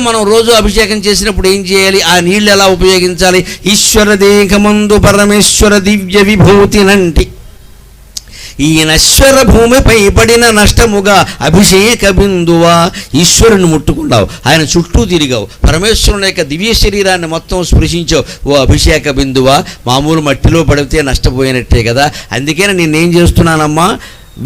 మనం రోజు అభిషేకం చేసినప్పుడు ఏం చేయాలి, ఆ నీళ్ళు ఎలా ఉపయోగించాలి? ఈశ్వర దేహమందు పరమేశ్వర దివ్య విభూతినంటి ఈ నశ్వర భూమిపై పడిన నష్టముగా అభిషేక బిందువా. ఈశ్వరుని ముట్టుకున్నావు, ఆయన చుట్టూ తిరిగావు, పరమేశ్వరుని యొక్క దివ్య శరీరాన్ని మొత్తం స్పృశించావు. ఓ అభిషేక బిందువా, మామూలు మట్టిలో పడితే నష్టపోయినట్టే కదా. అందుకని నేనేం చేస్తున్నానమ్మా,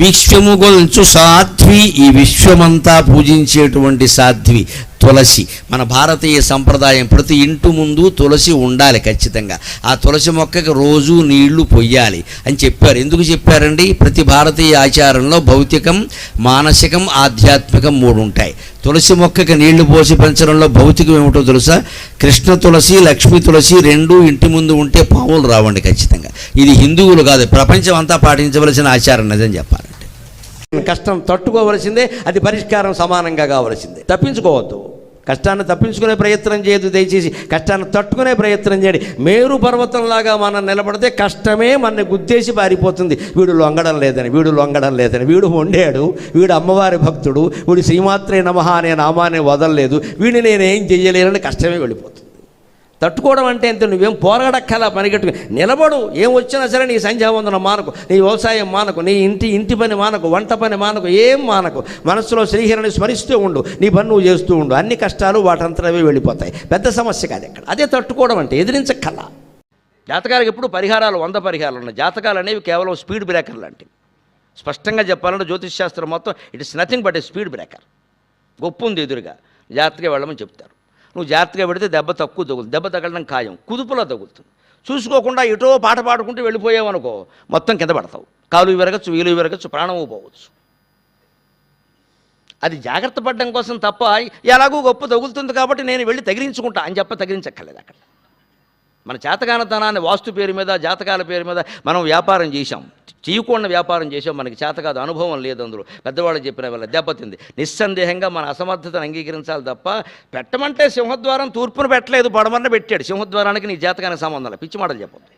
విశ్వము గొల్చు సాధ్వి, ఈ విశ్వమంతా పూజించేటువంటి సాధ్వి తులసి. మన భారతీయ సంప్రదాయం ప్రతి ఇంటి ముందు తులసి ఉండాలి ఖచ్చితంగా. ఆ తులసి మొక్కకి రోజు నీళ్లు పొయ్యాలి అని చెప్పారు. ఎందుకు చెప్పారండి? ప్రతి భారతీయ ఆచారంలో భౌతికం, మానసికం, ఆధ్యాత్మికం 3 ఉంటాయి. తులసి మొక్కకి నీళ్లు పోసి పెంచడంలో భౌతికం ఏమిటో తెలుసా? కృష్ణ తులసి, లక్ష్మీ తులసి 2 ఇంటి ముందు ఉంటే పాములు రావండి ఖచ్చితంగా. ఇది హిందువులు కాదు, ప్రపంచం అంతా పాటించవలసిన ఆచారం. నిజం చెప్పాలంటే కష్టం తట్టుకోవలసిందే, అది పరిష్కారం సమానంగా కావలసిందే. తప్పించుకోవద్దు, కష్టాన్ని తప్పించుకునే ప్రయత్నం చేయదు. దయచేసి కష్టాన్ని తట్టుకునే ప్రయత్నం చేయండి. మేరు పర్వతంలాగా మనం నిలబడితే కష్టమే మన గుద్దేసి పారిపోతుంది. వీడు లొంగడం లేదని, వీడు లొంగడం లేదని, వీడు వండాడు, వీడు అమ్మవారి భక్తుడు, వీడు శ్రీమాత్రే నమః అనే నామాన్ని వదలలేదు, వీడిని నేనేం చెయ్యలేనని కష్టమే వెళ్ళిపోతుంది. తట్టుకోవడం అంటే ఎంత, నువ్వేం పోరాడక్కలా పనిగట్టుకు నిలబడు. ఏం వచ్చినా సరే నీ సంధ్యావందనం మానకు, నీ వ్యవసాయం మానకు, నీ ఇంటి పని మానకు, వంట పని మానకు, ఏం మానకు. మనసులో శ్రీహరిని స్మరిస్తూ ఉండు, నీ పని నువ్వు చేస్తూ ఉండు. అన్ని కష్టాలు వాటంతరవే వెళ్ళిపోతాయి. పెద్ద సమస్య కాదు ఎక్కడ. అదే తట్టుకోవడం అంటే, ఎదిరించక్కల. జాతకాలకు ఎప్పుడు పరిహారాలు 100 పరిహారాలు ఉన్నాయి. జాతకాలు అనేవి కేవలం స్పీడ్ బ్రేకర్ లాంటివి. స్పష్టంగా చెప్పాలంటే జ్యోతిష్ శాస్త్రం మొత్తం it is nothing but A speed breaker. గొప్ప ఉంది ఎదురుగా, జాగ్రత్తగా వెళ్ళమని చెప్తారు. నువ్వు జాగ్రత్తగా పెడితే దెబ్బ తక్కువ తగులుతుంది, దెబ్బ తగలడం ఖాయం, కుదుపులో తగులుతుంది. చూసుకోకుండా ఇటో పాట పాడుకుంటూ వెళ్ళిపోయావు అనుకో, మొత్తం కింద పడతావు. కాలు విరగచ్చు, వీలు విరగచ్చు, ప్రాణము పోవచ్చు. అది జాగ్రత్త పడడం కోసం తప్ప, ఎలాగూ గొప్ప తగులుతుంది కాబట్టి నేను వెళ్ళి తగిలించుకుంటా అని తగిలించక్కర్లేదు. అక్కడ మన చేతకానతనాన్ని వాస్తు పేరు మీద, జాతకాల పేరు మీద మనం వ్యాపారం చేశాం. చేయకుండా వ్యాపారం చేసాం, మనకి చేతకాదు, అనుభవం లేదు. అందులో పెద్దవాళ్ళు చెప్పిన వల్ల దెబ్బతింది. నిస్సందేహంగా మన అసమర్థతను అంగీకరించాలి తప్ప, పెట్టమంటే సింహద్వారం తూర్పును పెట్టలేదు, పడమరన పెట్టాడు. సింహద్వారానికి నీ జాతకానికి సంబంధం లేదు, పిచ్చి మాటలు చెప్పొద్దు.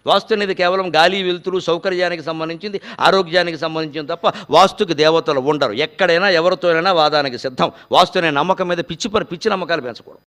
వాస్తు అనేది కేవలం గాలి వెలుతురు సౌకర్యానికి సంబంధించింది, ఆరోగ్యానికి సంబంధించింది తప్ప వాస్తుకి దేవతలు ఉండరు. ఎక్కడైనా ఎవరితోనైనా వాదానికి సిద్ధం. వాస్తు అనే నమ్మకం మీద పిచ్చి నమ్మకాలు పెంచకూడదు.